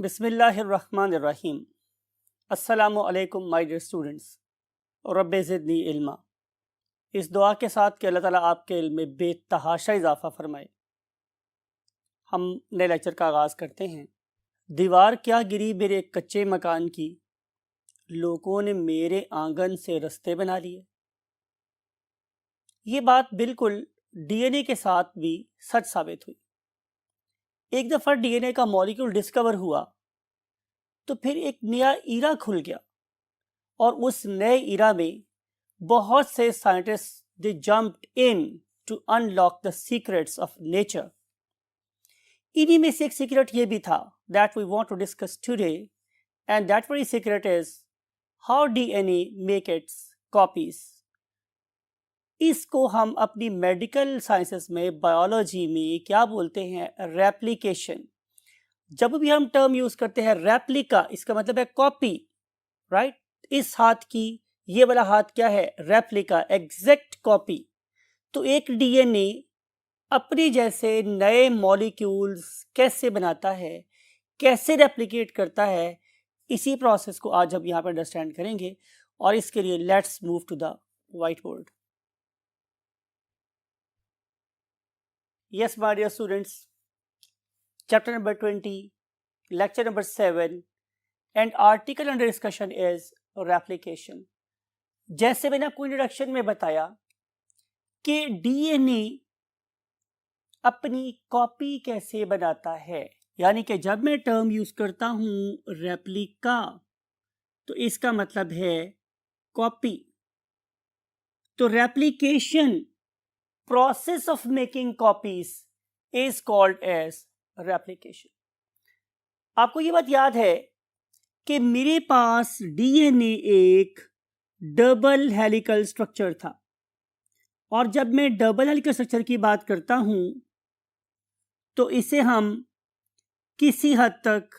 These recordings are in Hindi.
बिस्मिल्लाहिर्रहमानिर्रहीम। अस्सलामु अलैकुम माय डियर स्टूडेंट्स, रब्बे ज़िदनी इल्मा। इस दुआ के साथ कि अल्लाह ताला आपके इल्म में बेतहाशा इजाफ़ा फरमाए, हम नए लेक्चर का आगाज़ करते हैं। दीवार क्या गिरी मेरे कच्चे मकान की, लोगों ने मेरे आंगन से रस्ते बना लिए। ये बात बिल्कुल डीएनए के साथ भी सच साबित हुई। एक दफ़ा डीएनए का मॉलिक्यूल डिस्कवर हुआ तो फिर एक नया ईरा खुल गया, और उस नए ईरा में बहुत से scientist they jumped in to unlock the secrets of nature. इन्हीं में से एक सीक्रेट ये भी था that we want to discuss today, and that very secret is how DNA make its copies. इसको हम अपनी मेडिकल साइंसेस में, बायोलॉजी में क्या बोलते हैं? रेप्लिकेशन। जब भी हम टर्म यूज करते हैं रेप्लिका, इसका मतलब है कॉपी, राइट? इस हाथ की ये वाला हाथ क्या है? Replica, exact copy. तो एक डीएनए अपने जैसे नए मॉलिक्यूल्स कैसे बनाता है, कैसे रेप्लिकेट करता है, इसी प्रोसेस को आज हम यहाँ पर अंडरस्टैंड करेंगे। और इसके लिए let's move to the white board. Yes my dear students, chapter number 20, lecture number 7, and article under discussion is replication। जैसे मैंने आपको इंट्रोडक्शन में बताया कि डीएनए अपनी कॉपी कैसे बनाता है, यानी कि जब मैं टर्म यूज करता हूं रेप्लिका तो इसका मतलब है कॉपी। तो replication, process of making copies, is called as replication. आपको ये बात याद है कि मेरे पास डीएनए एक डबल हेलिकल स्ट्रक्चर था, और जब मैं डबल हेलिकल स्ट्रक्चर की बात करता हूं तो इसे हम किसी हद तक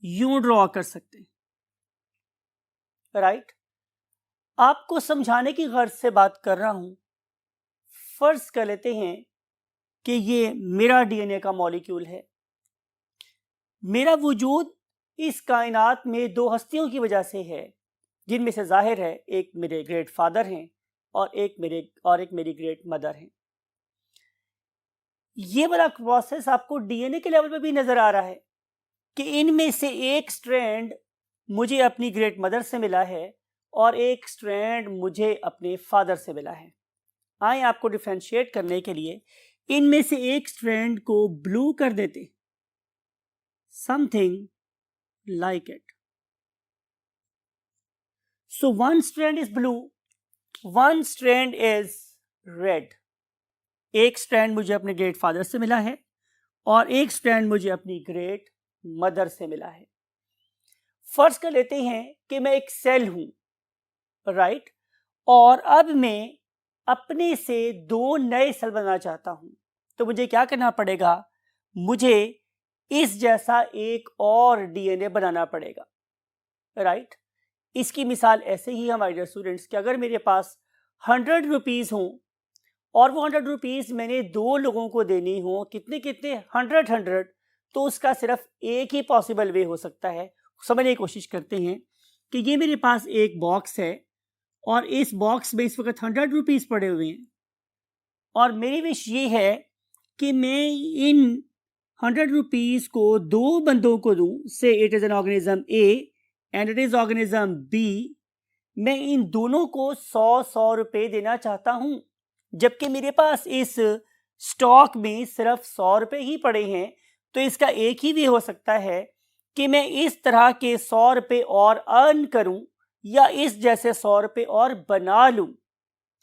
यूं ड्रॉ कर सकते हैं, राइट? आपको समझाने की गर्ज से बात कर रहा हूं। फर्ज कर लेते हैं कि ये मेरा डीएनए का मॉलिक्यूल है। मेरा वजूद इस कायनात में दो हस्तियों की वजह से है, जिनमें से जाहिर है एक मेरे ग्रेट फादर हैं और एक मेरी ग्रेट मदर हैं। ये वाला प्रोसेस आपको डीएनए के लेवल पे भी नजर आ रहा है कि इनमें से एक स्ट्रैंड मुझे अपनी ग्रेट मदर से मिला है और एक स्ट्रैंड मुझे अपने फादर से मिला है। आए आपको डिफरेंशिएट करने के लिए इनमें से एक स्ट्रैंड को ब्लू कर देते, something like it. So one strand is blue, one strand is red. एक स्ट्रैंड मुझे अपने ग्रेट फादर से मिला है और एक स्ट्रैंड मुझे अपनी ग्रेट मदर से मिला है। फर्ज कर लेते हैं कि मैं एक सेल हूं, राइट? और अब मैं अपने से दो नए सेल बनाना चाहता हूं, तो मुझे क्या करना पड़ेगा? मुझे इस जैसा एक और डीएनए बनाना पड़ेगा, राइट? इसकी मिसाल ऐसे ही हमारे डियर स्टूडेंट्स कि अगर मेरे पास 100 रुपीज़ हों और वो 100 रुपीज़ मैंने दो लोगों को देनी हो, कितने 100, तो उसका सिर्फ एक ही पॉसिबल वे हो सकता है। समझने की कोशिश करते हैं कि ये मेरे पास एक बॉक्स है और इस बॉक्स में इस वक्त 100 रुपीज़ पड़े हुए हैं, और मेरी विश ये है कि मैं इन 100 रुपीज़ को दो बंदों को दूं। Say it is an organism A and it is organism B. मैं इन दोनों को 100 रुपए देना चाहता हूं, जबकि मेरे पास इस स्टॉक में सिर्फ 100 रुपए ही पड़े हैं। तो इसका एक ही वे हो सकता है कि मैं इस तरह के 100 रुपए और अर्न करूं या इस जैसे 100 रुपए और बना लूं।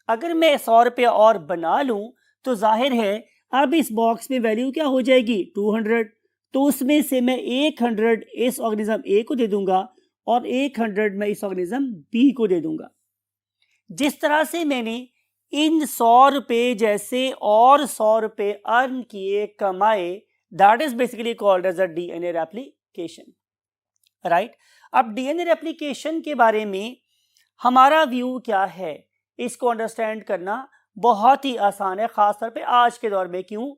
अगर मैं 100 रुपए और बना लूं तो जाहिर है अब इस बॉक्स में वैल्यू क्या हो जाएगी? 200। तो उसमें से मैं 100 इस ऑर्गेनिज्म ए को दे दूंगा और 100 मैं इस ऑर्गेनिज्म बी को दे दूंगा। जिस तरह से मैंने इन 100 रुपए जैसे और 100 रुपए अर्न किए, कमाए, that is basically called as a DNA replication, right? अब डीएनए रेप्लिकेशन के बारे में हमारा व्यू क्या है, इसको अंडरस्टैंड करना बहुत ही आसान है, खासतौर पे आज के दौर में। क्यों?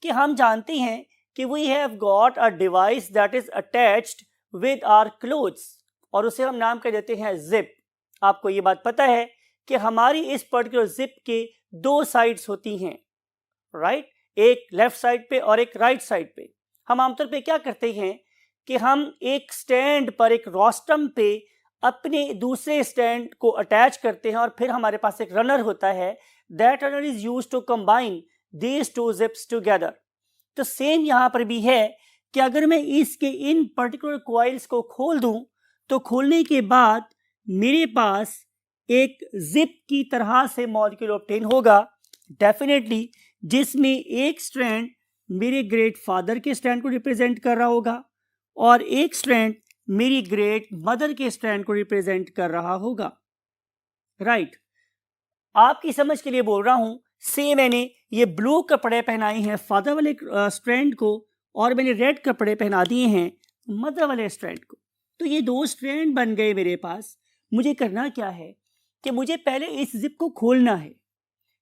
कि हम जानते हैं कि we have got a device that is attached with our clothes, और उसे हम नाम कर देते हैं जिप। आपको ये बात पता है कि हमारी इस पर्टिकुलर जिप के दो साइड्स होती हैं, राइट, एक लेफ्ट साइड पे और एक राइट साइड पे। हम आमतौर पे क्या करते हैं कि हम एक स्टैंड पर, एक रोस्टम पे अपने दूसरे स्टैंड को अटैच करते हैं और फिर हमारे पास एक रनर होता है, that runner is used to combine these two zips together. तो सेम यहां पर भी है कि अगर मैं इसके इन पर्टिकुलर कॉइल्स को खोल दूं तो खोलने के बाद मेरे पास एक जिप की तरह से मॉलिक्यूल ऑब्टेन होगा डेफिनेटली, जिसमें एक स्ट्रैंड मेरे ग्रेट फादर के स्ट्रैंड को रिप्रेजेंट कर रहा होगा और एक स्ट्रैंड मेरी ग्रेट मदर के स्ट्रैंड को रिप्रेजेंट कर रहा होगा, राइट। आपकी समझ के लिए बोल रहा हूं, से मैंने ये ब्लू कपड़े पहनाए हैं फादर वाले स्ट्रैंड को और मैंने रेड कपड़े पहना दिए हैं मदर वाले स्ट्रैंड को, तो ये दो स्ट्रैंड बन गए मेरे पास। मुझे करना क्या है कि मुझे पहले इस जिप को खोलना है।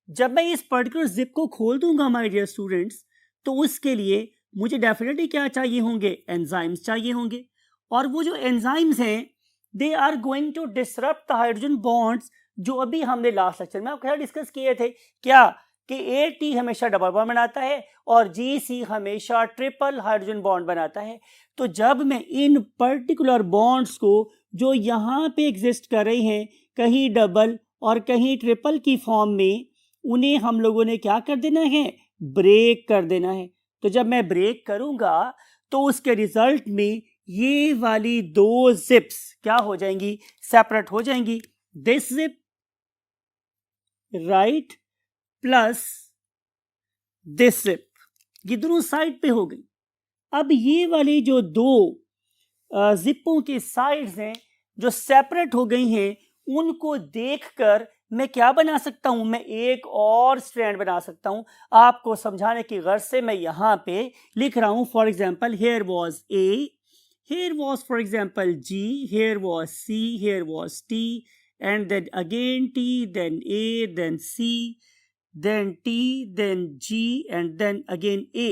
जब मैं इस पर्टिकुलर जिप को खोल दूंगा माय डियर स्टूडेंट्स, तो उसके लिए मुझे डेफिनेटली क्या चाहिए होंगे, एंजाइम्स चाहिए होंगे, और वो जो एंजाइम्स हैं they are going to disrupt the hydrogen bonds, जो अभी हमने लास्ट लेक्चर में आपके साथ डिस्कस किए थे, क्या कि AT हमेशा डबल बॉन्ड बनाता है और GC हमेशा ट्रिपल हाइड्रोजन बॉन्ड बनाता है। तो जब मैं इन पर्टिकुलर बॉन्ड्स को जो यहाँ पे एग्जिस्ट कर रहे हैं कहीं डबल और कहीं ट्रिपल की फॉर्म में, उन्हें हम लोगों ने क्या कर देना है, ब्रेक कर देना है। तो जब मैं ब्रेक करूंगा तो उसके रिजल्ट में ये वाली दो जिप्स क्या हो जाएंगी, सेपरेट हो जाएंगी। This zip right plus this zip, ये दोनों साइड पे हो गई। अब ये वाली जो दो जिपों के साइड्स हैं जो सेपरेट हो गई हैं, उनको देखकर मैं क्या बना सकता हूं, मैं एक और स्ट्रैंड बना सकता हूं। आपको समझाने की गर्ज से मैं यहां पे लिख रहा हूं, for example hair was A, here was for example G, here was C, here was T, and then again T, then A, then C, then T, then G, and then again A।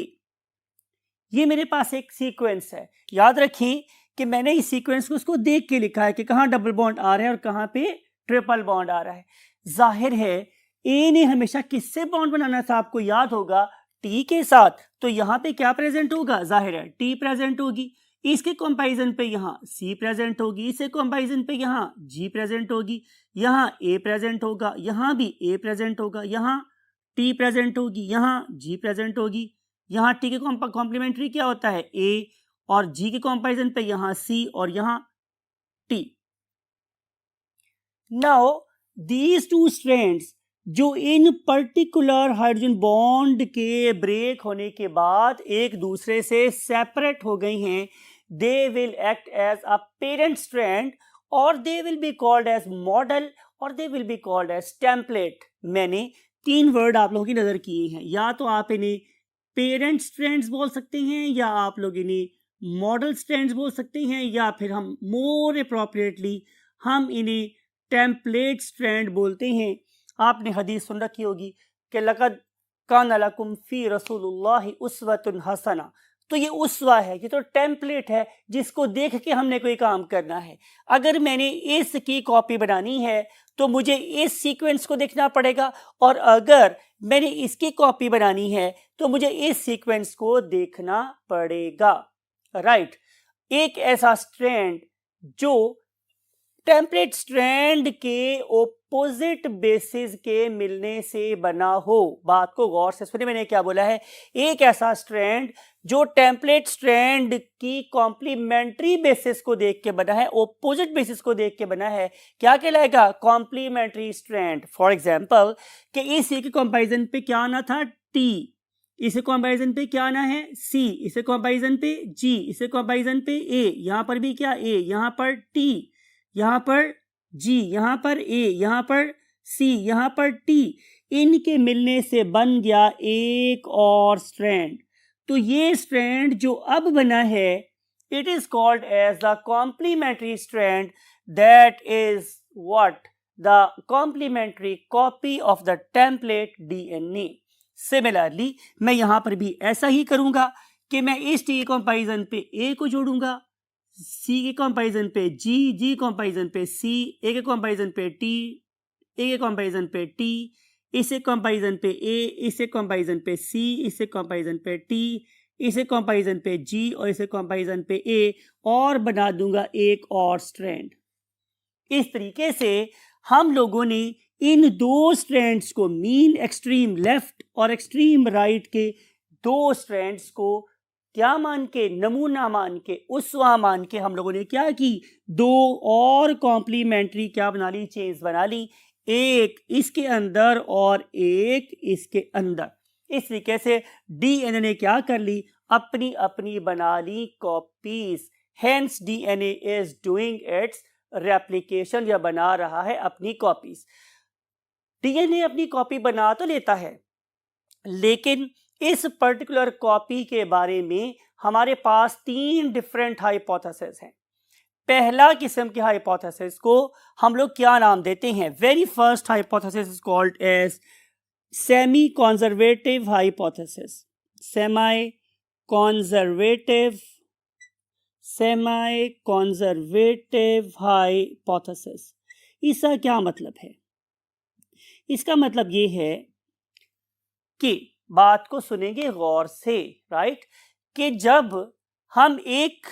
ये मेरे पास एक सीक्वेंस है। याद रखें कि मैंने इस सीक्वेंस को उसको देख के लिखा है कि कहाँ डबल बॉन्ड आ रहा है और कहाँ पे ट्रिपल बॉन्ड आ रहा है। जाहिर है ए ने हमेशा किससे बॉन्ड बनाना था, आपको याद होगा, टी के साथ। तो यहाँ पे क्या प्रेजेंट होगा, जाहिर है टी प्रेजेंट होगी। इसके कंपैरिजन पे यहाँ सी प्रेजेंट होगी, इसके कंपैरिजन पे यहाँ जी प्रेजेंट होगी, यहाँ ए प्रेजेंट होगा, यहाँ भी ए प्रेजेंट होगा, यहाँ टी प्रेजेंट होगी, यहाँ जी प्रेजेंट होगी। यहाँ टी के कॉम्प्लीमेंट्री क्या होता है, ए, और जी के कंपैरिजन पे यहाँ सी और यहाँ T. Now these two strands जो इन पर्टिकुलर हाइड्रोजन बॉन्ड के ब्रेक होने के बाद एक दूसरे से सेपरेट हो गई हैं, they will act as a parent strand or they will be called as model or they will be called as template। मैंने तीन वर्ड आप लोगों की नजर किए हैं, या तो आप इन्हें पेरेंट स्ट्रैंड्स बोल सकते हैं, या आप लोग इन्हें मॉडल स्ट्रैंड्स बोल सकते हैं, या फिर हम मोर अप्रोप्रिएटली हम इन्हें टेम्पलेट स्ट्रैंड बोलते हैं। आपने हदीस सुन रखी होगी कि लक़द कान लकुम फी रसूलुल्लाहि उस्वतुन हसना। तो ये उस्वा है, ये तो टेम्पलेट है जिसको देख के हमने कोई काम करना है। अगर मैंने इसकी कॉपी बनानी है तो मुझे इस सीक्वेंस को देखना पड़ेगा, और अगर मैंने इसकी कॉपी बनानी है तो मुझे इस सीक्वेंस को देखना पड़ेगा, राइट। एक ऐसा स्ट्रैंड जो टेम्पलेट स्ट्रैंड के ओपोजिट बेसिस के मिलने से बना हो। बात को गौर से सुनिए, मैंने क्या बोला है, एक ऐसा स्ट्रैंड जो टेम्पलेट स्ट्रैंड की कॉम्प्लीमेंट्री बेसिस को देख के बना है, ओपोजिट बेसिस को देख के बना है, क्या कहलाएगा, कॉम्प्लीमेंट्री स्ट्रैंड। फॉर एग्जाम्पल कि इसी के कंपैरिजन पे क्या आना था, टी, इसे कंपैरिजन पे क्या आना है, सी, इसे कंपैरिजन पे जी, इसे कंपैरिजन पे ए, यहाँ पर भी क्या ए, यहाँ पर टी, यहाँ पर जी, यहाँ पर ए, यहाँ पर सी, यहाँ पर टी, इनके मिलने से बन गया एक और स्ट्रैंड। तो ये स्ट्रैंड जो अब बना है, it is called as the complementary strand, that is what, the complementary copy of the template DNA। Similarly मैं यहाँ पर भी ऐसा ही करूँगा कि मैं इस टी के कंपैरिजन पे ए को जोड़ूंगा, सी के कंपैरिजन पे जी, जी कंपैरिजन पे सी, ए के कंपैरिजन पे टी, ए के कंपैरिजन पे टी, इसे कंपैरिजन पे ए, इसे कंपैरिजन पे सी, इसे कंपैरिजन पे टी, इसे कंपैरिजन पे जी और इसे कंपैरिजन पे ए, और बना दूंगा एक और स्ट्रैंड। इस तरीके से हम लोगों ने इन दो स्ट्रैंड्स को, मीन एक्सट्रीम लेफ्ट और एक्सट्रीम राइट के दो स्ट्रैंड्स को क्या मान के, नमूना मान के, उसवा मान के हम लोगों ने क्या की, दो और कॉम्प्लीमेंट्री क्या बना ली, चेन्स बना ली, एक इसके अंदर और एक इसके अंदर। इस तरीके से डीएनए ने क्या कर ली, अपनी अपनी बना ली copies. Hence DNA is doing its replication, या बना रहा है अपनी कॉपीज। डीएनए अपनी कॉपी बना तो लेता है, लेकिन इस पर्टिकुलर कॉपी के बारे में हमारे पास 3 डिफरेंट हाइपोथेसिस हैं। पहला किस्म के हाइपोथेसिस को हम लोग क्या नाम देते हैं, very first hypothesis is called as semi conservative hypothesis. Semi conservative hypothesis. इसका क्या मतलब है? इसका मतलब ये है कि बात को सुनेंगे गौर से, राइट, कि जब हम एक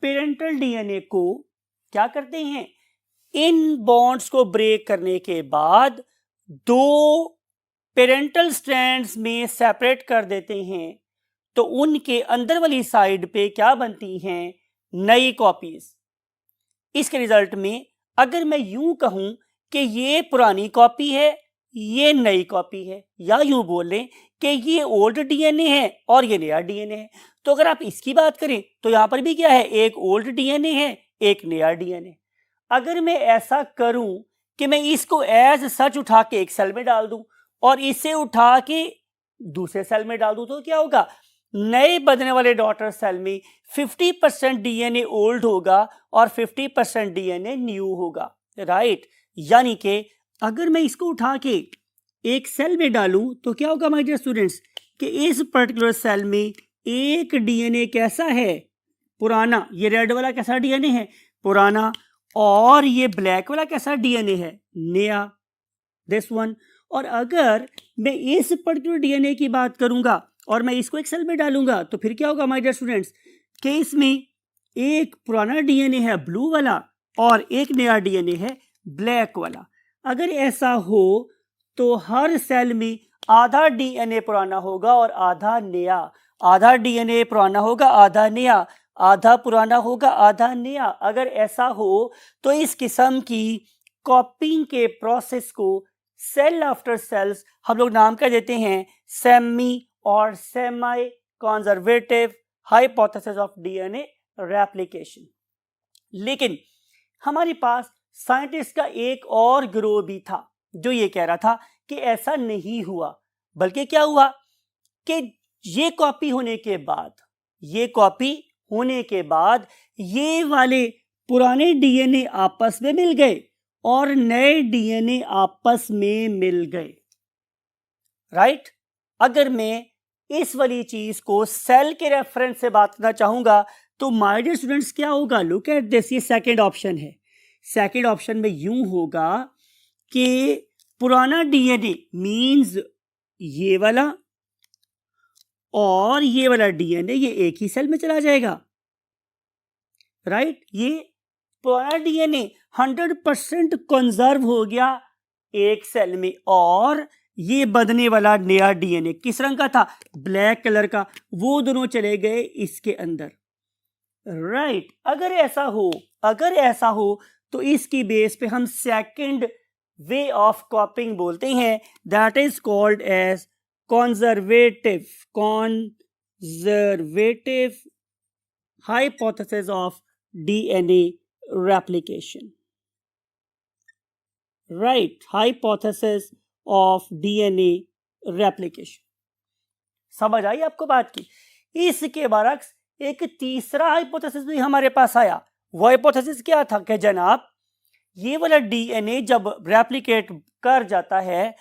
पेरेंटल डीएनए को क्या करते हैं, इन बॉन्ड्स को ब्रेक करने के बाद दो पेरेंटल स्ट्रैंड्स में सेपरेट कर देते हैं, तो उनके अंदर वाली साइड पे क्या बनती हैं, नई कॉपीज। इसके रिजल्ट में अगर मैं यूं कहूं कि ये पुरानी कॉपी है, ये नई कॉपी है, या यूं बोलें कि ये ओल्ड डीएनए है और ये नया डीएनए है, तो अगर आप इसकी बात करें तो यहां पर भी क्या है, एक ओल्ड डीएनए है, एक नया डीएनए। अगर मैं ऐसा करूं कि मैं इसको एज सच उठा के एक सेल में डाल दूं और इसे उठा के दूसरे सेल में डाल दूं, तो क्या होगा, नए बनने वाले डॉटर सेल में 50% डीएनए ओल्ड होगा और 50% डीएनए न्यू होगा, राइट। यानी कि अगर मैं इसको उठा के एक सेल में डालूं तो क्या होगा माय डियर स्टूडेंट्स, कि इस पर्टिकुलर सेल में एक डीएनए कैसा है, पुराना, ये रेड वाला कैसा डीएनए है, पुराना, और ये ब्लैक वाला कैसा डीएनए है, नया, दिस वन। और अगर मैं इस पर्टिकुलर डीएनए की बात करूंगा और मैं इसको एक सेल में डालूंगा तो फिर क्या होगा माय डियर स्टूडेंट्स, कि इसमें एक पुराना डीएनए है ब्लू वाला और एक नया डीएनए है ब्लैक वाला। अगर ऐसा हो तो हर सेल में आधा डीएनए पुराना होगा और आधा नया, आधा डीएनए पुराना होगा आधा नया, आधा पुराना होगा आधा नया। अगर ऐसा हो तो इस किस्म की कॉपिंग के प्रोसेस को सेल आफ्टर सेल्स हम लोग नाम क्या देते हैं, सेमी और semi conservative hypothesis of DNA replication. लेकिन हमारे पास साइंटिस्ट का एक और ग्रोह भी था जो ये कह रहा था कि ऐसा नहीं हुआ, बल्कि क्या हुआ कि ये कॉपी होने के बाद ये वाले पुराने डीएनए आपस में मिल गए और नए डीएनए आपस में मिल गए, राइट। अगर मैं इस वाली चीज को सेल के रेफरेंस से बात करना चाहूंगा तो माय डियर स्टूडेंट्स क्या होगा, लुक एट दिस, ये सेकंड ऑप्शन है। सेकंड ऑप्शन में यूं होगा कि पुराना डीएनए मींस ये वाला और ये वाला डीएनए ये एक ही सेल में चला जाएगा, राइट। ये पुराना डीएनए 100% कंजर्व हो गया एक सेल में, और ये बदलने वाला नया डीएनए किस रंग का था, ब्लैक कलर का, वो दोनों चले गए इसके अंदर, राइट। अगर ऐसा हो तो इसकी बेस पे हम सेकंड वे ऑफ कॉपिंग बोलते हैं, that is called as conservative hypothesis of DNA replication, right, hypothesis of DNA replication. समझ आई आपको बात की? इसके बरक्स एक तीसरा हाइपोथेसिस भी हमारे पास आया। वो हाइपोथेसिस क्या था कि जनाब ये वाला डीएनए जब रेप्लिकेट कर जाता है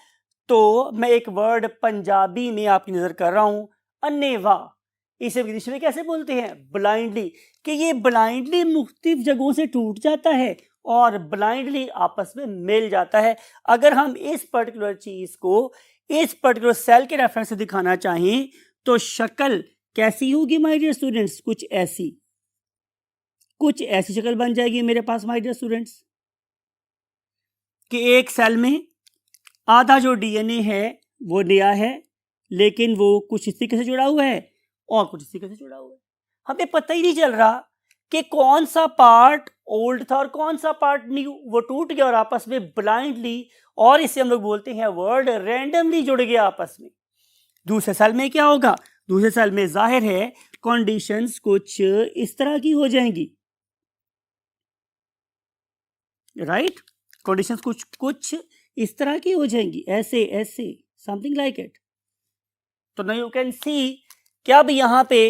तो मैं एक वर्ड पंजाबी में आपकी नजर कर रहा हूं, अन्नेवा। इसे इंग्लिश में कैसे बोलते हैं? ब्लाइंडली, कि ये ब्लाइंडली मुख्तलिफ जगहों से टूट जाता है और ब्लाइंडली आपस में मिल जाता है। अगर हम इस पर्टिकुलर चीज को इस पर्टिकुलर सेल के रेफरेंस से दिखाना चाहें तो शक्ल कैसी होगी माय डियर स्टूडेंट्स? कुछ ऐसी शक्ल बन जाएगी मेरे पास माय डियर स्टूडेंट्स, कि एक सेल में आधा जो डीएनए है वो नया है, लेकिन वो कुछ इस तरीके से जुड़ा हुआ है और कुछ इस तरीके से जुड़ा हुआ है। हमें पता ही नहीं चल रहा कि कौन सा पार्ट ओल्ड था और कौन सा पार्ट न्यू। वो टूट गया और आपस में ब्लाइंडली, और इसे हम लोग बोलते हैं वर्ड, रैंडमली जुड़ गया आपस में। दूसरे सेल में क्या होगा? दूसरे सेल में जाहिर है कंडीशंस कुछ इस तरह की हो जाएंगी, राइट? कंडीशंस कुछ इस तरह की हो जाएंगी, ऐसे समथिंग लाइक इट। तो नाउ यू कैन सी कि अब यहाँ पे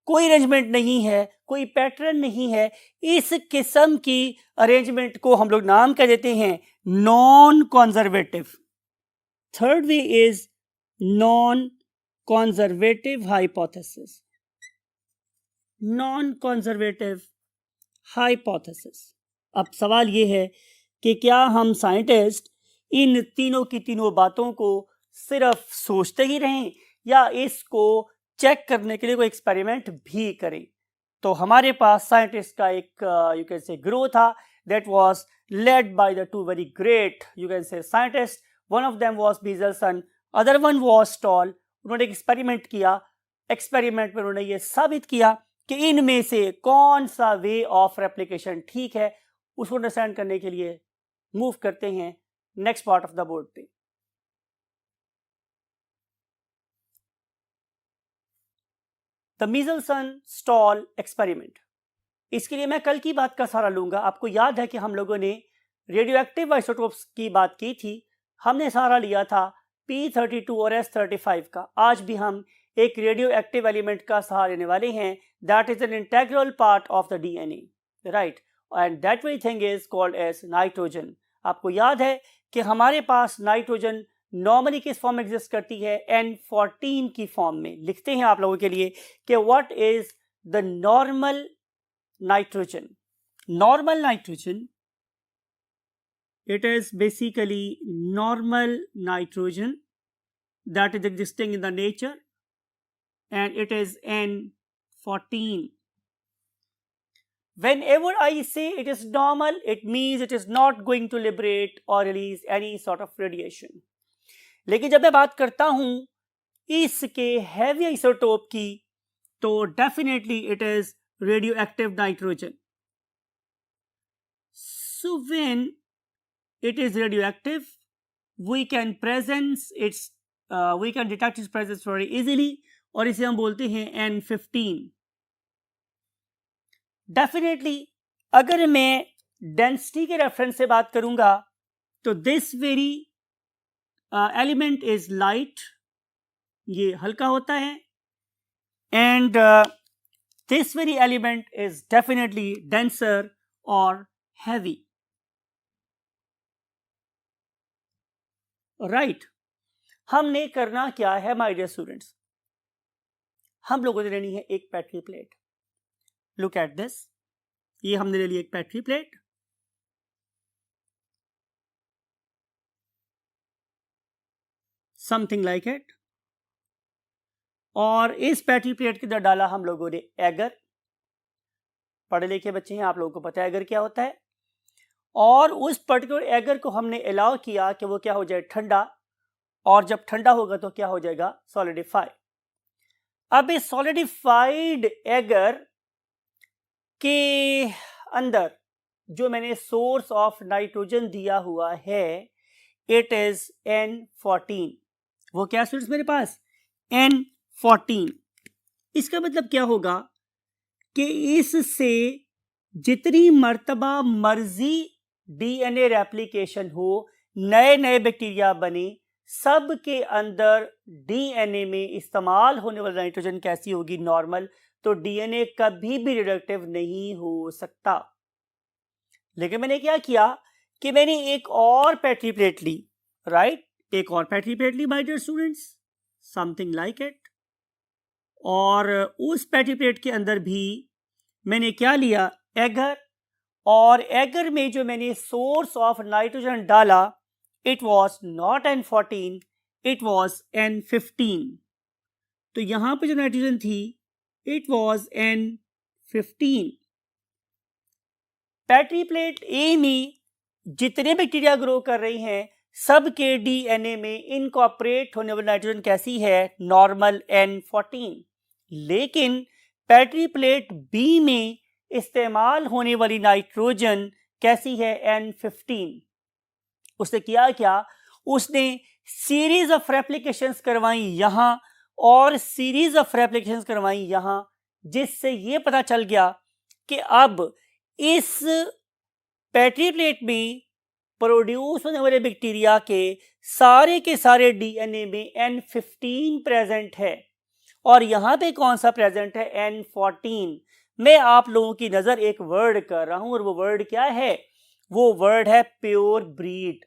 कोई अरेंजमेंट नहीं है, कोई पैटर्न नहीं है। इस किस्म की अरेंजमेंट को हम लोग नाम कह देते हैं non conservative. Third way is non conservative hypothesis. Non conservative hypothesis. अब सवाल ये है कि क्या हम साइंटिस्ट इन तीनों की तीनों बातों को सिर्फ सोचते ही रहें या इसको चेक करने के लिए कोई एक्सपेरिमेंट भी करें? तो हमारे पास साइंटिस्ट का एक यू कैन से ग्रुप था that was led by the two very great you can say scientist. One of them was Meselson, other one was Stahl. उन्होंने एक एक्सपेरिमेंट किया। एक्सपेरिमेंट में उन्होंने ये साबित किया कि इनमें से कौन सा वे ऑफ रेप्लिकेशन ठीक है। उसको अंडरस्टैंड करने के लिए मूव करते हैं next part of the board पे। The Meselson Stahl experiment. इसके लिए मैं कल की बात का सहारा लूंगा। आपको याद है कि हम लोगों ने रेडियो एक्टिव आइसोटोप्स की बात की थी। हमने सहारा लिया था P32 और S35 का। आज भी हम एक रेडियो एक्टिव एलिमेंट का सहारा लेने वाले हैं, that is an integral part of the DNA, right? And that very thing is called as nitrogen. आपको याद है कि हमारे पास नाइट्रोजन नॉर्मली किस फॉर्म में एग्जिस्ट करती है? N14 की फॉर्म में। लिखते हैं आप लोगों के लिए कि what is the normal nitrogen? Normal nitrogen, it is basically normal nitrogen that is existing in the nature and it is N14. Whenever I say it is normal, it means it is not going to liberate or release any sort of radiation. लेकिन जब मैं बात करता हूं इसके heavy isotope की, तो definitely it is radioactive nitrogen. So when it is radioactive, we can detect its presence very easily, और इसे हम बोलते हैं N15. Definitely अगर मैं डेंसिटी के रेफरेंस से बात करूंगा तो this very element is light, ये हल्का होता है, and this very element is definitely denser or heavy, right? हमने करना क्या है my dear students? हम लोगों ने लेनी है एक petri plate. Look at this, ये हमने ले ली एक petri plate. Something like it. और इस पेट्री प्लेट के अंदर डाला हम लोगों ने एगर। पढ़े लिखे बच्चे हैं, आप लोगों को पता है एगर क्या होता है। और उस पर्टिकुलर एगर को हमने अलाउ किया कि वो क्या हो जाए? ठंडा। और जब ठंडा होगा तो क्या हो जाएगा? सॉलिडिफाई। अब इस सॉलिडिफाइड एगर के अंदर जो मैंने सोर्स ऑफ नाइट्रोजन दिया हुआ है, इट इज N14। वो क्या स्टूडेंट्स मेरे पास? N14। इसका मतलब क्या होगा कि इससे जितनी मर्तबा मर्जी डीएनए रेप्लिकेशन हो, नए नए बैक्टीरिया बने, सब के अंदर डीएनए में इस्तेमाल होने वाली नाइट्रोजन कैसी होगी? नॉर्मल। तो डीएनए कभी भी रिडक्टिव नहीं हो सकता। लेकिन मैंने क्या किया कि मैंने एक और पेट्री प्लेट ली, राइट? एक और पेट्री प्लेट ली my dear students, something like it. और उस पैटी प्लेट के अंदर भी मैंने क्या लिया, एगर, और एगर में जो मैंने सोर्स ऑफ नाइट्रोजन डाला it was not N14, it was N15। तो यहां पे जो नाइट्रोजन थी it was N15। Petri plate A में जितने बैक्टीरिया ग्रो कर रही हैं सबके डीएनए में इनकॉर्पोरेट होने वाली नाइट्रोजन कैसी है, नॉर्मल N14। लेकिन पैटी प्लेट बी में इस्तेमाल होने वाली नाइट्रोजन कैसी है, N15। उसने किया क्या, उसने सीरीज ऑफ रेप्लिकेशंस करवाई यहां और सीरीज ऑफ रेप्लिकेशंस करवाई यहां, जिससे यह पता चल गया कि अब इस पैटी प्लेट में प्रोड्यूस होने वाले बैक्टीरिया के सारे डीएनए में N15 प्रेजेंट है और यहां पे कौन सा प्रेजेंट है, N14। मैं आप लोगों की नजर एक वर्ड कर रहा हूं और वो वर्ड क्या है, वो वर्ड है प्योर ब्रीड,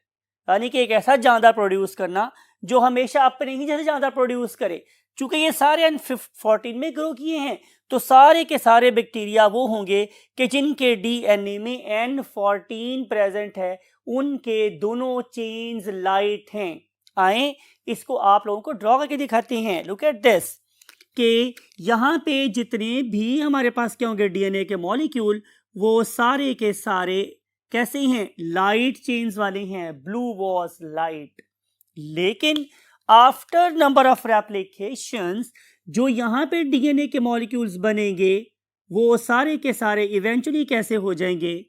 यानी कि एक ऐसा जानदार प्रोड्यूस करना जो हमेशा अपने ही जैसे जानदार प्रोड्यूस करे। चूंकि ये सारे N14 में ग्रो किए हैं तो सारे के सारे बैक्टीरिया वो होंगे कि जिनके डीएनए में N14 प्रेजेंट है, उनके दोनों चेन्स लाइट हैं। आए इसको आप लोगों को ड्रॉ करके दिखाते हैं। लुक एट दिस कि यहाँ पे जितने भी हमारे पास क्या होंगे डीएनए के मॉलिक्यूल, वो सारे के सारे कैसे हैं, लाइट चेन्स वाले हैं, ब्लू वॉज लाइट। लेकिन आफ्टर नंबर ऑफ रेप्लिकेशंस जो यहाँ पे डीएनए के मॉलिक्यूल्स बनेंगे वो सारे के सारे इवेंचुअली कैसे हो जाएंगे,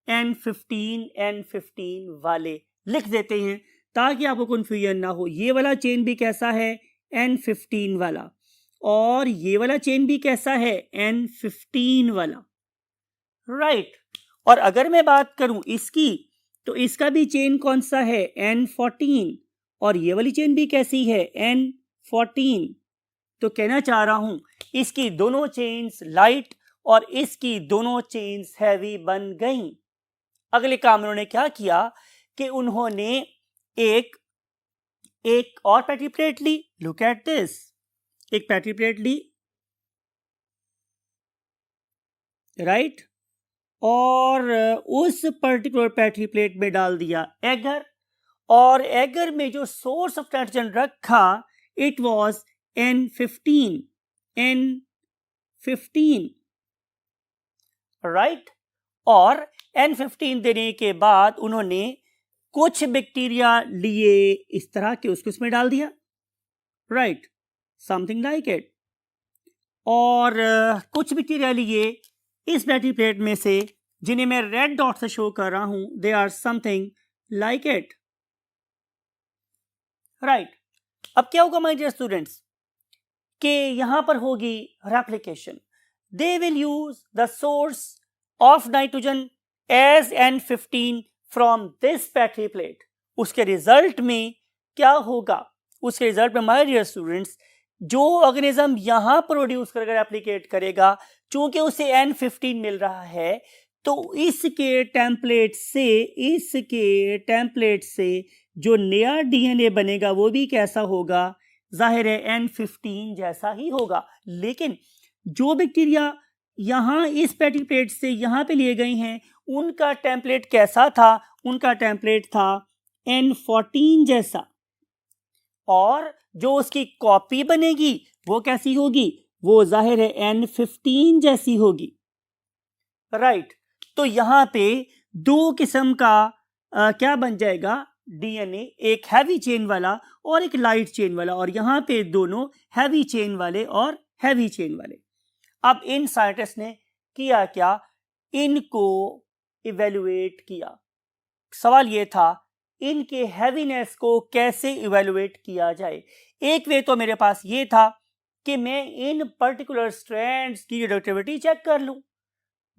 N15 वाले। लिख देते हैं ताकि आपको कंफ्यूजन ना हो। ये वाला चेन भी कैसा है, N15 वाला, और ये वाला चेन भी कैसा है, N15 वाला, राइट। और अगर मैं बात करूं इसकी तो इसका भी चेन कौन सा है, N14, और ये वाली चेन भी कैसी है, N14। तो कहना चाह रहा हूं इसकी दोनों चेन्स लाइट और इसकी दोनों चेन्स हैवी बन गई। अगले काम उन्होंने क्या किया कि उन्होंने एक और पैटी प्लेट ली। लुक एट दिस, एक पैटी प्लेट ली, राइट, और उस पर्टिकुलर पैटी प्लेट में डाल दिया एगर, और एगर में जो सोर्स ऑफ नाइट्रोजन रखा इट वॉज N15, राइट। और N15 देने के बाद उन्होंने कुछ बैक्टीरिया लिए इस तरह के, उसको इसमें डाल दिया, राइट, समथिंग लाइक इट। और कुछ बैक्टीरिया लिए इस पैटी प्लेट में से जिन्हें मैं रेड डॉट से शो कर रहा हूं, they are something like it, right. अब क्या होगा माय डियर स्टूडेंट्स कि यहां पर होगी replication. They will use the source of nitrogen as N15 from this petri plate. उसके रिजल्ट में क्या होगा, उसके रिजल्ट में माय डियर स्टूडेंट्स जो ऑर्गेनिज्म यहां प्रोड्यूस करके रेप्लिकेट करेगा, चूंकि उसे N15 मिल रहा है, तो इसके टेम्पलेट से जो नया डीएनए बनेगा वो भी कैसा होगा, जाहिर है N15 जैसा ही होगा। लेकिन जो बैक्टीरिया यहां इस पैटी प्लेट से यहां पे लिए गई हैं उनका टेम्पलेट कैसा था, उनका टेम्पलेट था N14 जैसा, और जो उसकी कॉपी बनेगी वो कैसी होगी, वो जाहिर है N15 जैसी होगी, राइट। तो यहां पे दो किस्म का क्या बन जाएगा डीएनए, एक हैवी चेन वाला और एक लाइट चेन वाला, और यहां पे दोनों हैवी चेन वाले और हैवी चेन वाले। अब इन साइंटिस्ट ने किया क्या, इनको इवेलुएट किया। सवाल यह था इनके हैवीनेस को कैसे इवेलुएट किया जाए। एक वे तो मेरे पास ये था कि मैं इन पर्टिकुलर स्ट्रैंड्स की रिडक्टिविटी चेक कर लूं।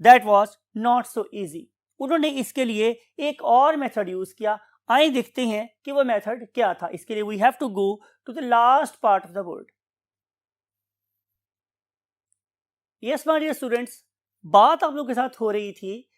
That was not so easy. उन्होंने इसके लिए एक और मेथड यूज किया। आइए देखते हैं कि वो मेथड क्या था। इसके लिए we have to go to the last part of the word. Yes my dear students, बात आप लोगों के साथ हो रही थी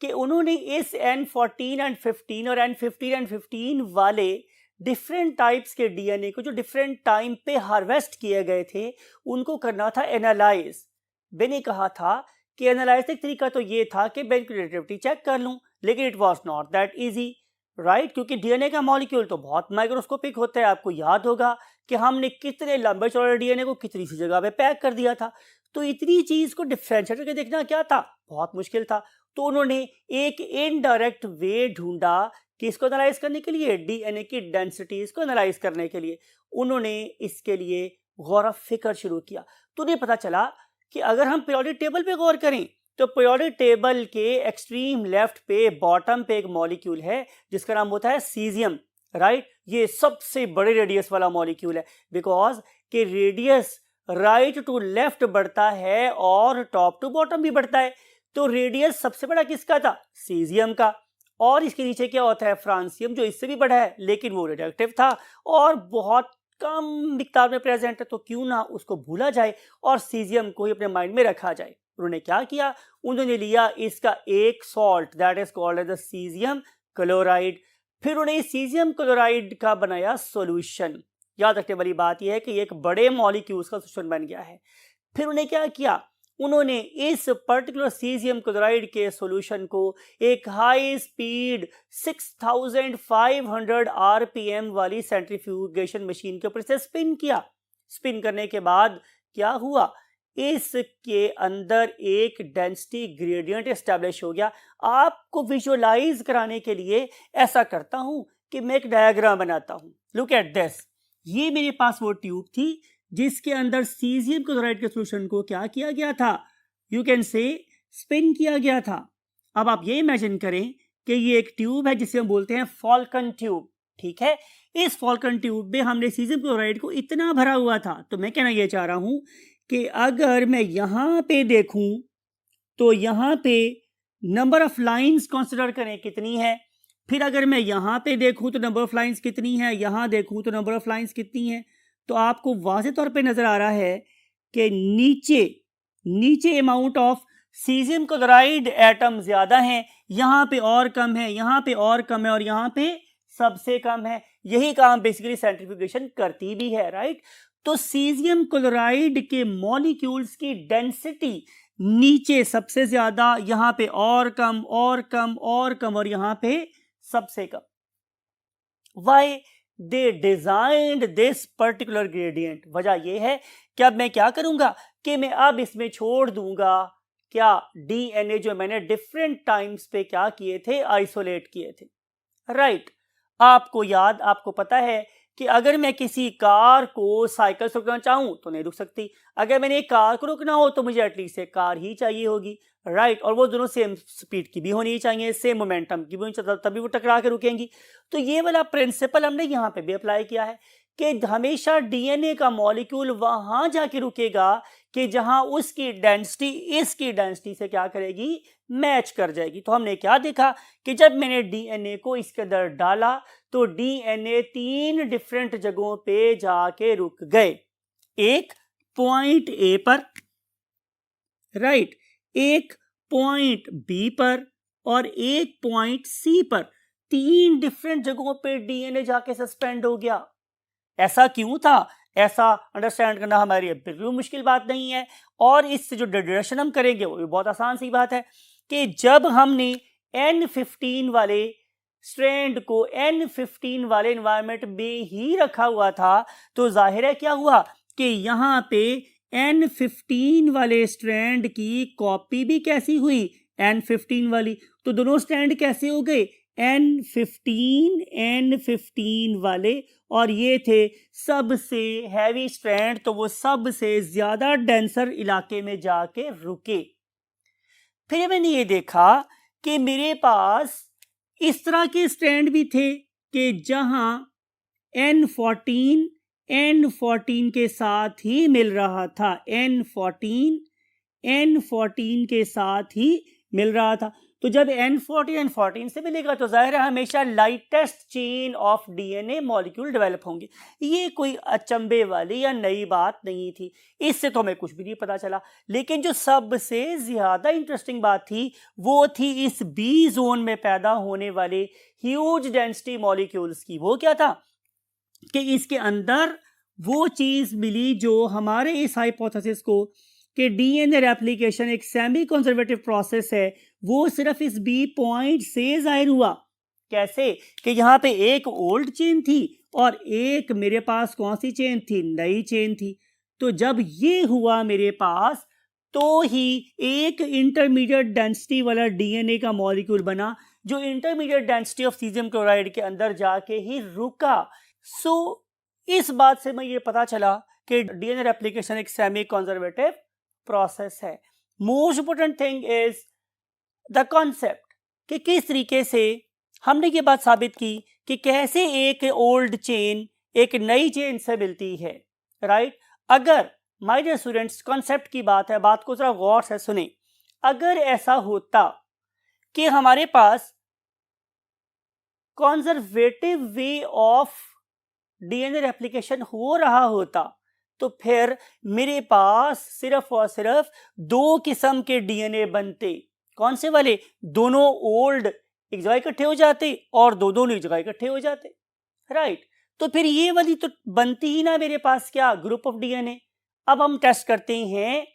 कि उन्होंने इस N14 और N15 वाले डिफरेंट टाइप्स के डीएनए को जो डिफरेंट टाइम पे हार्वेस्ट किए गए थे उनको करना था एनालाइज। मैंने कहा था कि एनालाइज का तरीका तो ये था कि मैं रिलेटिविटी चेक कर लूं, लेकिन it was not that easy, right, क्योंकि डीएनए का मॉलिक्यूल तो बहुत माइक्रोस्कोपिक होता है। आपको याद होगा कि हमने कितने लंबे चौड़े डीएनए को कितनी सी जगह पे पैक कर दिया था। तो इतनी चीज को डिफरेंशिएट करके देखना क्या था, बहुत मुश्किल था। तो उन्होंने एक इनडायरेक्ट वे ढूंढा किसको एनालाइज करने के लिए, डीएनए की डेंसिटीज को एनालाइज करने के लिए। उन्होंने इसके लिए गौर फिक्र शुरू किया। तो उन्हें पता चला कि अगर हम पीरियोडिक टेबल पे गौर करें तो पीरियोडिक टेबल के एक्सट्रीम लेफ्ट पे बॉटम पे एक मॉलिक्यूल है जिसका नाम होता है सीजियम, राइट। ये सबसे बड़े रेडियस वाला मॉलिक्यूल है, बिकॉज के रेडियस राइट टू लेफ्ट बढ़ता है और टॉप टू बॉटम भी बढ़ता है। तो रेडियस सबसे बड़ा किसका था, सीजियम का। और इसके नीचे क्या होता है, फ्रांसियम, जो इससे भी बड़ा है लेकिन वो रेडियोएक्टिव था और बहुत कम मिकदार में प्रेजेंट है। तो क्यों ना उसको भूला जाए और सीजियम को ही अपने माइंड में रखा जाए। उन्होंने क्या किया, उन्होंने लिया इसका एक salt that is called as the caesium chloride. फिर उन्हें सीजियम क्लोराइड का बनाया सॉल्यूशन। याद रखने वाली बात यह है कि एक बड़े मॉलिक्यूल्स का सॉल्यूशन बन गया है। फिर उन्हें क्या किया, उन्होंने इस पर्टिकुलर सीजियम क्लोराइड के सॉल्यूशन को एक हाई स्पीड 6500 आरपीएम वाली सेंट्रीफ्यूगेशन मशीन के ऊपर से स्पिन किया। स्पिन करने के बाद क्या हुआ, इसके अंदर एक डेंसिटी ग्रेडियंट एस्टैब्लिश हो गया। आपको विजुअलाइज कराने के लिए ऐसा करता हूं कि मैं एक डायग्राम बनाता हूं। Look at this. ये मेरे पास वो ट्यूब थी जिसके अंदर सीजियम क्लोराइड के सॉल्यूशन को क्या किया गया था, यू कैन से स्पिन किया गया था। अब आप ये इमेजिन करें कि ये एक ट्यूब है जिसे हम बोलते हैं फॉल्कन ट्यूब, ठीक है। इस फॉल्कन ट्यूब में हमने सीजियम क्लोराइड को इतना भरा हुआ था। तो मैं कहना ये चाह रहा हूं कि अगर मैं यहां पे देखूं तो यहां पे नंबर ऑफ लाइंस कंसिडर करें कितनी है। फिर अगर मैं यहां पे देखूं तो नंबर ऑफ लाइंस कितनी है, यहां देखूं तो नंबर ऑफ लाइंस कितनी है। तो आपको वाज़ेह तौर पे नजर आ रहा है कि नीचे amount of caesium chloride atom ज्यादा है, यहां पे और कम है, यहां पे और कम है और यहां पे सबसे कम है। यही काम बेसिकली सेंट्रीफ्यूगेशन करती भी है, राइट। तो सीजियम क्लोराइड के मॉलिक्यूल्स की डेंसिटी नीचे सबसे ज्यादा, यहां पे और कम और कम और कम और यहां पे सबसे कम। Why they designed this particular gradient, वजह यह है कि अब मैं क्या करूंगा कि मैं अब इसमें छोड़ दूंगा क्या, डीएनए जो मैंने डिफरेंट टाइम्स पे क्या किए थे, आइसोलेट किए थे, राइट। आपको पता है कि अगर मैं किसी कार को साइकिल से रुकना चाहूं तो नहीं रुक सकती। अगर मैंने एक कार को रुकना हो तो मुझे एटलीस्ट एक कार ही चाहिए होगी, राइट। और वो दोनों सेम स्पीड की भी होनी चाहिए, सेम मोमेंटम की भी होनी चाहिए, तभी वो टकरा के रुकेंगी। तो ये वाला प्रिंसिपल हमने यहाँ पे भी अप्लाई किया है कि हमेशा डीएनए का मॉलिक्यूल वहां जाके रुकेगा कि जहां उसकी डेंसिटी इसकी डेंसिटी से क्या करेगी, मैच कर जाएगी। तो हमने क्या देखा कि जब मैंने डीएनए को इसके अंदर डाला तो डीएनए 3 डिफरेंट जगहों पे जाके रुक गए। एक पॉइंट ए पर, राइट, एक पॉइंट बी पर और एक पॉइंट सी पर। 3 डिफरेंट जगहों पे डीएनए जाके सस्पेंड हो गया। ऐसा क्यों था, ऐसा अंडरस्टैंड करना हमारे लिए बिल्कुल मुश्किल बात नहीं है। और इससे जो डिडक्शन हम करेंगे वो भी बहुत आसान सी बात है कि जब हमने N15 वाले स्ट्रैंड को N15 वाले एनवायरनमेंट में ही रखा हुआ था तो जाहिर है क्या हुआ कि यहाँ पे N15 वाले स्ट्रैंड की कॉपी भी कैसी हुई, N15 वाली। तो दोनों स्ट्रैंड कैसे हो गए, N15 वाले, और ये थे सबसे हैवी स्ट्रैंड, तो वो सबसे ज्यादा डेंसर इलाके में जाके रुके। फिर मैंने ये देखा कि मेरे पास इस तरह के स्ट्रैंड भी थे कि जहां N14 के साथ ही मिल रहा था, N14 के साथ ही मिल रहा था। तो जब N14 से मिलेगा तो जाहिर है हमेशा lightest chain of DNA molecule develop होंगे। ये कोई अचंभे वाली या नई बात नहीं थी, इससे तो हमें कुछ भी नहीं पता चला। लेकिन जो सबसे ज्यादा इंटरेस्टिंग बात थी वो थी इस बी जोन में पैदा होने वाले ह्यूज डेंसिटी मॉलिक्यूल्स की। वो क्या था, कि इसके अंदर वो चीज मिली जो हमारे इस हाइपोथेसिस को कि डीएनए रेप्लिकेशन एक सेमी कंजर्वेटिव प्रोसेस है, वो सिर्फ इस बी पॉइंट से जाहिर हुआ। कैसे? कि यहाँ पे एक ओल्ड चेन थी और एक मेरे पास कौन सी चेन थी? नई चेन थी। तो जब ये हुआ मेरे पास, तो ही एक इंटरमीडिएट डेंसिटी वाला डीएनए का मॉलिक्यूल बना, जो intermediate density of caesium chloride के अंदर जाके ही रुका। सो इस बात से मैं ये पता चला कि डीएनए रेप्लिकेशन एक सेमी कंजर्वेटिव प्रोसेस है। Most important thing is the concept कि किस तरीके से हमने ये बात साबित की कि कैसे एक ओल्ड चेन एक नई चेन से मिलती है, राइट? अगर माय डियर स्टूडेंट्स, कॉन्सेप्ट की बात है, बात को जरा गौर से सुने। अगर ऐसा होता कि हमारे पास conservative way of DNA replication हो रहा होता, तो फिर मेरे पास सिर्फ और सिर्फ दो किस्म के डीएनए बनते। कौन से वाले? दोनों ओल्ड एक जगह इकट्ठे हो जाते और दोनों एक जगह इकट्ठे हो जाते, राइट? तो फिर ये वाली तो बनती ही ना मेरे पास क्या? Group of DNA. अब हम टेस्ट करते हैं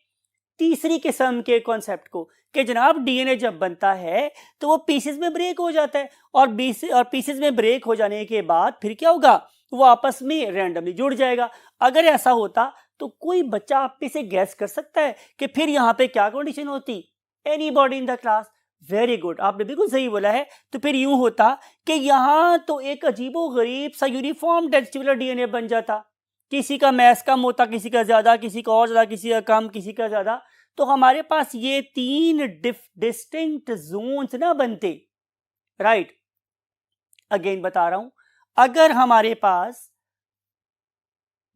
तीसरी किस्म के कॉन्सेप्ट को कि जनाब डीएनए जब बनता है तो वो पीसेस में ब्रेक हो जाता है, और पीसेस में ब्रेक हो जाने के बाद फिर क्या होगा? वो आपस में रैंडमली जुड़ जाएगा। अगर ऐसा होता तो कोई बच्चा आप में से गैस कर सकता है कि फिर यहाँ पे क्या कंडीशन होती? Anybody in the class? Very good, आपने बिल्कुल सही बोला है। तो फिर यूं होता कि यहाँ तो एक अजीबो गरीब सा यूनिफॉर्म डेंसिटी वाला डीएनए बन जाता। किसी का मैस कम होता, किसी का ज्यादा, किसी का और ज्यादा, किसी का कम, किसी का ज्यादा। तो हमारे पास ये तीन डिस्टिंक्ट जोन्स ना बनते, राइट? अगेन बता रहा हूं, अगर हमारे पास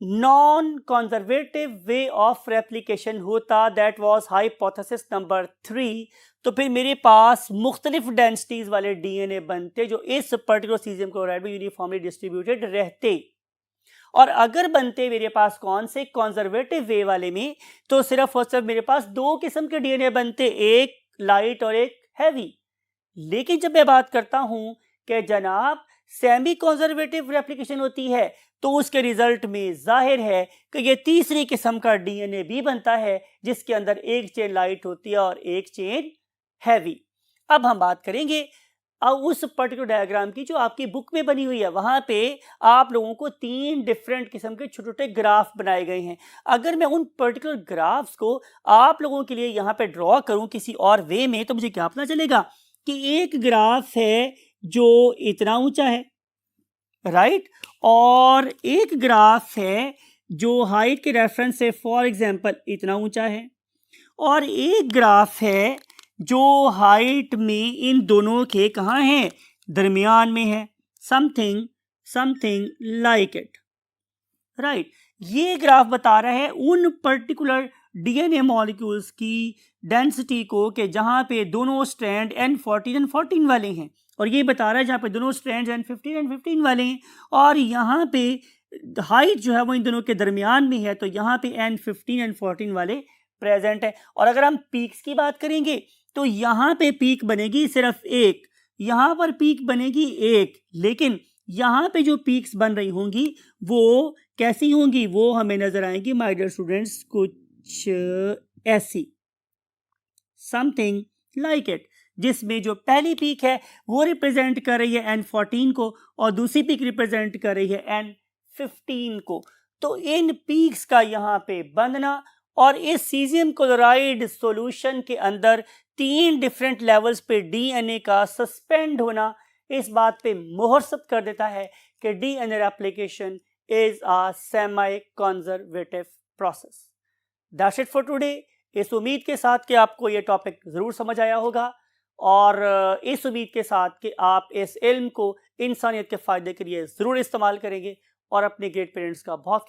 non conservative way of replication होता, दैट वाज हाइपोथेसिस नंबर 3, तो फिर मेरे पास मुख्तलिफ डेंसिटीज वाले डीएनए बनते जो इस पर्टिकुलर सीजियम क्लोराइड में यूनिफॉर्मली डिस्ट्रीब्यूटेड रहते। और अगर बनते मेरे पास कौन से? कंजर्वेटिव वे वाले में, तो सिर्फ और सिर्फ मेरे पास दो किस्म के डीएनए बनते, एक लाइट और एक हैवी। लेकिन जब मैं बात करता हूं कि जनाब सेमी कंजर्वेटिव रेप्लिकेशन होती है, तो उसके रिजल्ट में जाहिर है कि ये तीसरी किस्म का डीएनए भी बनता है जिसके अंदर एक चेन लाइट होती है और एक चेन हैवी। अब हम बात करेंगे अब उस पर्टिकुलर डायग्राम की जो आपकी बुक में बनी हुई है। वहां पे आप लोगों को तीन डिफरेंट किस्म के छोटे छोटे ग्राफ बनाए गए हैं। अगर मैं उन पर्टिकुलर ग्राफ्स को आप लोगों के लिए यहाँ पे ड्रॉ करूं किसी और वे में, तो मुझे क्या पता चलेगा कि एक ग्राफ है जो इतना ऊंचा है, राइट? और एक ग्राफ है जो हाइट के रेफरेंस से फॉर एग्जांपल इतना ऊंचा है, और एक ग्राफ है जो हाइट में इन दोनों के कहाँ है? दरमियान में है। Something like it, right? ये ग्राफ बता रहा है उन पर्टिकुलर डीएनए मॉलिक्यूल्स की डेंसिटी को कि जहां पे दोनों स्ट्रैंड N14 N14 वाले हैं, और ये बता रहा है जहां पे दोनों स्ट्रैंड N15 N15 वाले हैं, और यहाँ पे हाइट जो है वो इन दोनों के दरमियान में है, तो यहाँ पे N15 N14 वाले प्रेजेंट है। और अगर हम पीक्स की बात करेंगे तो यहाँ पे पीक बनेगी सिर्फ एक, यहाँ पर पीक बनेगी एक, लेकिन यहाँ पे जो पीक्स बन रही होंगी वो कैसी होंगी? वो हमें नजर आएंगी माय डियर स्टूडेंट्स कुछ ऐसी, समथिंग लाइक इट, जिसमें जो पहली पीक है वो रिप्रेजेंट कर रही है N14 को और दूसरी पीक रिप्रेजेंट कर रही है N15 को। तो इन पीक्स का यहाँ पे बनना और इस सीजियम क्लोराइड सॉल्यूशन के अंदर तीन डिफरेंट लेवल्स पे डीएनए का सस्पेंड होना इस बात पे मोहरसत कर देता है कि DNA replication is a semi conservative process. That's it for today. इस उम्मीद के साथ कि आपको ये टॉपिक जरूर समझ आया होगा, और इस उम्मीद के साथ कि आप इस इल्म को इंसानियत के फायदे के लिए जरूर इस्तेमाल करेंगे और अपने ग्रेट पेरेंट्स का बहुत